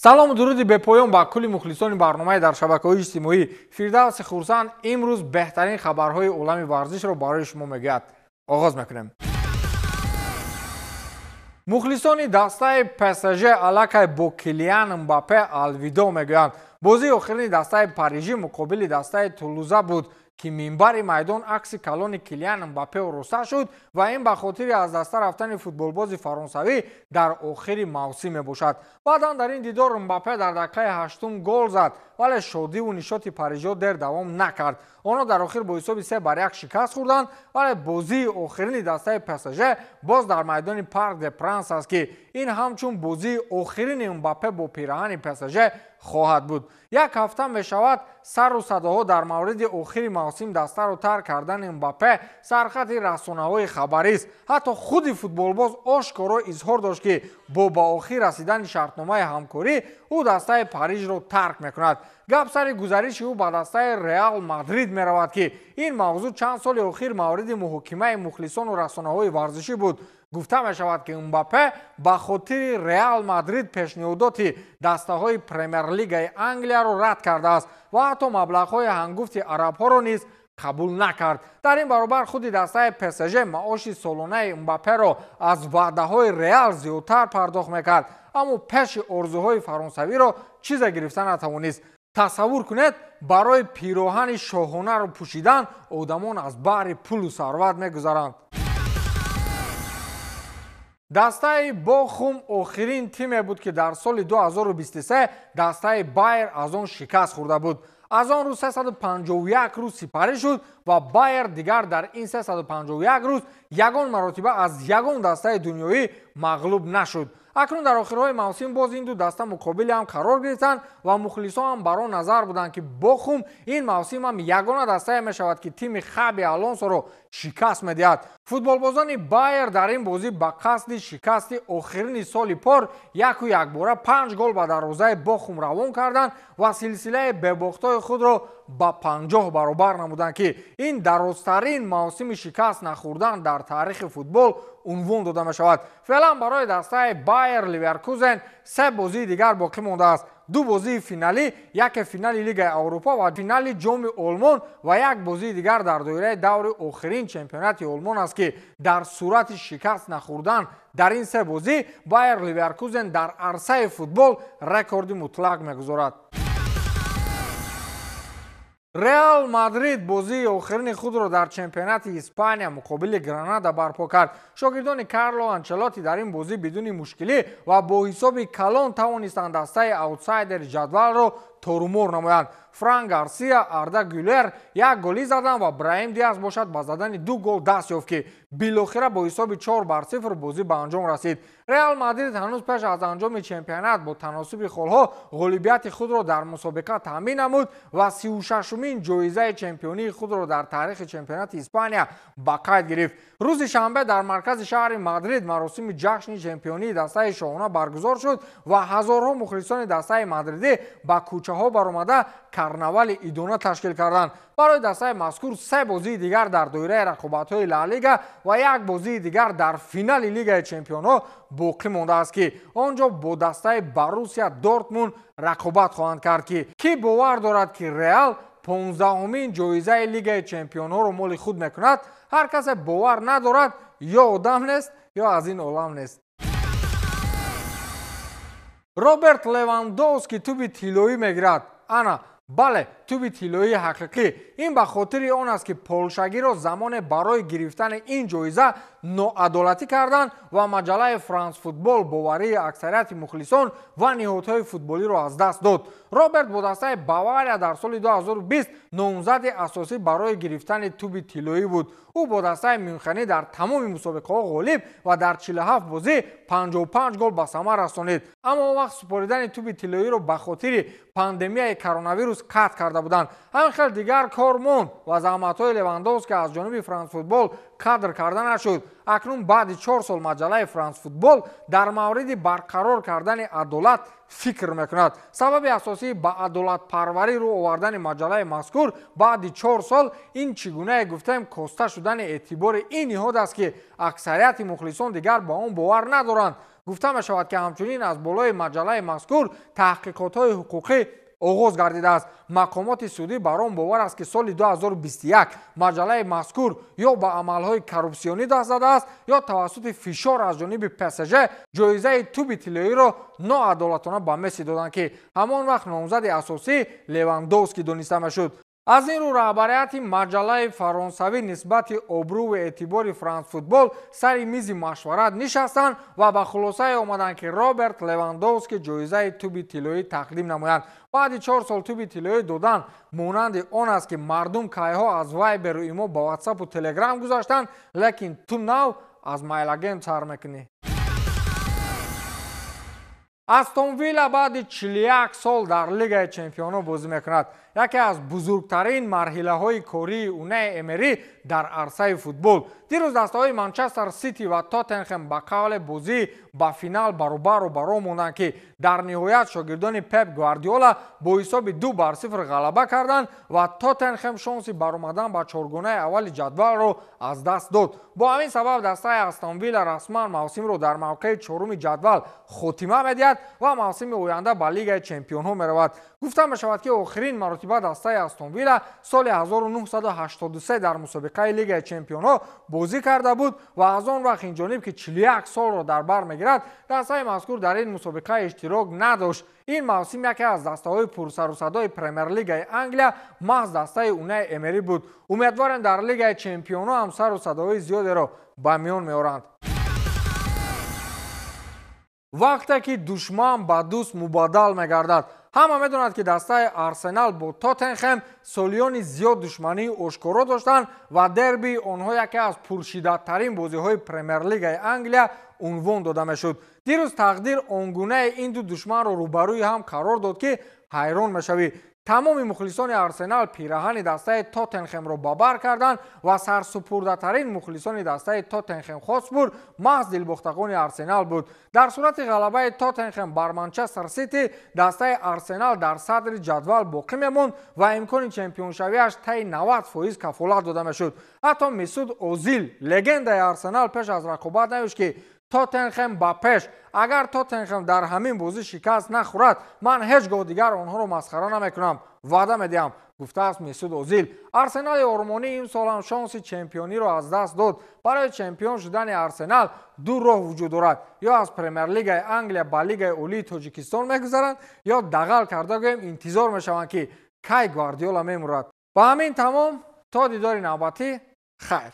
салому дуруди бепоён ба кулли мухлисони барномаи дар шабакаҳои иҷтимоӣ. Фирдавси Хурсанд имрӯз беҳтарин хабарҳои олами варзишро барои шумо мегӯяд. оғоз мекунем. мухлисони дастаи ПСЖ аллакай бо Килиан Мбаппе алвидо мегӯянд. бозии охирини дастаи Парижӣ муқобили дастаи Тулуза буд ки минбари майдон акси калони Килиан Мбапперо руста шуд ва ин ба хотири аз даста рафтани футболбози фаронсавӣ дар охири мавсим мебошад. баъдан дар ин дидор Мбаппе дар дақиқаи 8 гол зад, вале шодиву нишоти парижиҳо дер давом накард. онҳо дар охир бо ҳисоби 3-1 шикаст хӯрданд, вале бозии охирини дастаи ПСЖ боз дар майдони Парк де Пранс аст ки ин ҳамчун бозии охирини Мбаппе бо пираҳани ПСЖ хоҳад буд. як ҳафта мешавад сару садоҳо дар мавриди охири мавсим дастаро тарк кардани Мбаппе сархати расонаҳои хабарист. ҳатто худи футболбоз ошкоро изҳор дошт ки бо ба охир расидани шартномаи ҳамкорӣ ӯ дастаи Парижро тарк мекунад. гап сари гузариши ӯ ба дастаи Реал Мадрид меравад ки ин мавзӯъ чанд соли охир мавриди муҳокимаи мухлисону расонаҳои варзишӣ буд. гуфта мешавад ки Мбаппе ба хотири Реал Мадрид пешниҳодоти дастаҳои Премер-лигаи Англияро рад кардааст ва ҳатто маблағҳои ҳангуфти арабҳоро низ қабул накард. дар ин баробар худи дастаи ПСЖ маоши солонаи Мбапперо аз ваъдаҳои Реал зиёдтар пардохт мекард, аммо пеши орзуҳои фаронсавиро чизе гирифта натавонист. тасаввур кунед, барои пироҳани шоҳонаро пӯшидан одамон аз баҳри пулу сарват мегузаранд. дастаи Бохум охирин тиме буд ки дар соли 2023 дастаи Байер аз он шикаст хӯрда буд. аз он рӯз 351 рӯз сипарӣ шуд ва Байер дигар дар ин 351 рӯз ягон маротиба аз ягон дастаи дунёӣ мағлуб нашуд. акнун дар охирҳои мавсим боз ин ду даста муқобили ҳам қарор гирифтанд ва мухлисон ҳам бар он назар буданд ки Бохум ин мавсим ҳам ягона дастае мешавад ки тими Хаби Алонсоро шикаст медиҳад. футболбозони Байер дар ин бозӣ ба қасди шикасти охирини соли пор яку якбора 5 гол ба дарвозаи Бохум равон карданд ва силсилаи бебохтои худро ба 50 баробар намуданд ки ин дарозтарин мавсими шикаст нахӯрдан дар таърихи футбол унвон дода мешавад. феълан барои дастаи Байер Ливеркузен 3 бозии дигар боқӣ мондааст. 2 бозии финалӣ, яке финали Лигаи Аврупо ва финали Ҷоми Олмон ва як бозии дигар дар доираи даври охирин чемпионати Олмон аст ки дар сурати шикаст нахӯрдан дар ин 3 бозӣ Байер Ливеркузен дар арсаи футбол рекорди мутлақ мегузорад. Реал Мадрид бозии охирини худро дар чемпионати Испания муқобили Гранада барпо кард. шогирдони Карло Анчелоти дар ин бозӣ бидуни мушкилӣ ва бо ҳисоби калон тавонистанд дастаи аутсайдери ҷадвалро торумор намоянд. Франк Гарсия, Арда Гюлер як голӣ заданд ва Браҳим Диас бошад ба задани 2 гол даст ёфт ки билохира бо ҳисоби 4-0 бозӣ ба анҷом расид. Реал Мадрид ҳанӯз пеш аз анҷоми чемпионат бо таносуби холҳо ғолибияти худро дар мусобиқа таъмин намуд ва 36-умин ҷоизаи чемпионии худро дар таърихи чемпионати Испания ба қайд гирифт. рӯзи шанбе дар маркази шаҳри Мадрид маросими ҷашни чемпионии дастаи шоҳона баргузор шуд ва ҳазорҳо мухлисони дастаи мадридӣ ба кӯчаҳо баромада карнавали идона ташкил карданд. барои дастаи мазкур 3 бозии дигар дар доираи рақобатҳои Ла Лига ва як бозии дигар дар финали Лигаи чемпионҳо боқӣ мондааст ки онҷо бо дастаи Борусия Дортмунд рақобат хоҳанд кард ки кӣ бовар дорад ки Реал 15-умин ҷоизаи Лигаи чемпионҳоро моли худ мекунад. ҳар касе бовар надорад ё одам нест ё аз ин олам нест. Роберт Левандовски туби тиллоӣ мегирад. ана бале, туби тиллоии ҳақиқӣ. ин ба хотири он аст ки полшагиро замоне барои гирифтани ин ҷоиза ноадолатӣ карданд ва маҷаллаи Франс Футбол боварии аксарияти мухлисон ва ниҳодҳои футболиро аз даст дод. роберт бо дастаи Бавария дар соли 2020 номзади асосӣ барои гирифтани туби тиллоӣ буд. ӯ бо дастаи Мюнхенӣ дар тамоми мусобиқаҳо ғолиб ва дар 47 бозӣ 55 гол ба самар расонид. аммо он вақт супоридани туби тиллоиро ба хотири пандемияи коронавирус қатъ карда буданд. ҳамин хел дигар кор монд ва заҳматҳои Левандовски аз ҷониби Франс Футбол кадр карда нашуд. акнун баъди 4 сол маҷалаи франс футбол дар мавриди барқарор кардани адолат фикр мекунад. сабаби асосии ба адолатпарварӣ рӯ овардани маҷалаи мазкур баъди 4 сол ин чӣ гунае гуфтем коста шудани эътибори ин ниҳод аст ки аксарияти мухлисон дигар ба он бовар надоранд. гуфта мешавад ки ҳамчунин аз болои маҷалаи мазкур таҳқиқотҳои ҳуқуқӣ оғоз гардидааст. мақомоти судӣ бар он бовар аст ки соли 2021 маҷалаи мазкур ё ба амалҳои коррупсионӣ даст задааст ё тавассути фишор аз ҷониби псж ҷоизаи туби тиллоиро ноадолатона ба месси доданд ки ҳамон вақт номзади асосӣ левандовски дониста мешуд. аз ин рӯ раҳбарияти маҷалаи фаронсавӣ нисбати обрӯву эътибори франс футбол сари мизи машварат нишастанд ва ба хулосае омаданд ки роберт левандовски ҷоизаи туби тиллоӣ тақдим намоянд. баъди 4 сол туби тиллоӣ додан монанди он аст ки мардум кайҳо аз вайберу имо ба ватсапу телеграм гузаштанд, лекин ту нав аз майлаген сар мекунӣ. астон вилла баъди 41 сол дар лигаи чемпионҳо бозӣ мекунад. яке аз бузургтарин марҳилаҳои кории унаи эмери дар арсаи футбол. дирӯз дастаҳои манчестер сити ва тоттенхем ба қавле бозии ба финал баробару баро монданд ки дар ниҳоят шогирдони пеп гвардиола бо ҳисоби 2-0 ғалаба карданд ва тоттенхем шонси баромадан ба чоргонаи аввали ҷадвалро аз даст дод. бо ҳамин сабаб дастаи астон вилла расман мавсимро дар мавқеи чоруми ҷадвал хотима медиҳад ва мавсими оянда ба лигаи чемпионҳо меравад. гуфта мешавад ки охирин маротиба дастаи астон вилла соли 1983 дар мусобиқаи лигаи чемпионҳо бозӣ карда буд ва аз он вақт инҷониб ки 41 солро дар бар мегирад дастаи мазкур дар ин мусобиқа иштирок надошт. ин мавсим яке аз дастаҳои пурсарусадои премер-лигаи англия маҳз дастаи унаи эмери буд. умедворем дар лигаи чемпионҳо ҳам сарусадаҳои зиёдеро ба миён меоранд. вақте ки душман ба дӯст мубаддал мегардад. ҳама медонанд ки дастаи арсенал бо тоттенхем солиёни зиёд душмании ошкоро доштанд ва дербии онҳо яке аз пуршиддатарин бозиҳои премер-лигаи англия унвон дода мешуд. дирӯз тақдир он гунае ин ду душманро рӯбарӯи ҳам қарор дод ки ҳайрон мешавӣ. тамоми мухлисони арсенал пираҳани дастаи тоттенхемро ба бар карданд ва сарсупурдатарин мухлисони дастаи тоттенхем хотспур маҳз дилбохтагони арсенал буд. дар сурати ғалабаи тоттенхем бар манчестер сити дастаи арсенал дар садри ҷадвал боқӣ мемонд ва имкони чемпионшавиаш таи 90% кафолат дода мешуд. ҳатто месуд озил легендаи арсенал пеш аз рақобат навишт ки тоттенхем ба пеш. агар тоттенхем дар ҳамин бозӣ шикаст нахӯрад, ман ҳеҷ гоҳ дигар онҳоро масхара намекунам. ваъда медиҳам, гуфтааст месуд озил. арсенали ормонӣ ин сол ҳам шонси чемпиониро аз даст дод. барои чемпион шудани арсенал ду роҳ вуҷуд дорад. ё аз премер-лигаи англия ба лигаи олии тоҷикистон мегузаранд, ё дағал карда гӯем интизор мешаванд ки кай гвардиола мемурад. ба ҳамин тамом, то дидори навбатӣ, хайр.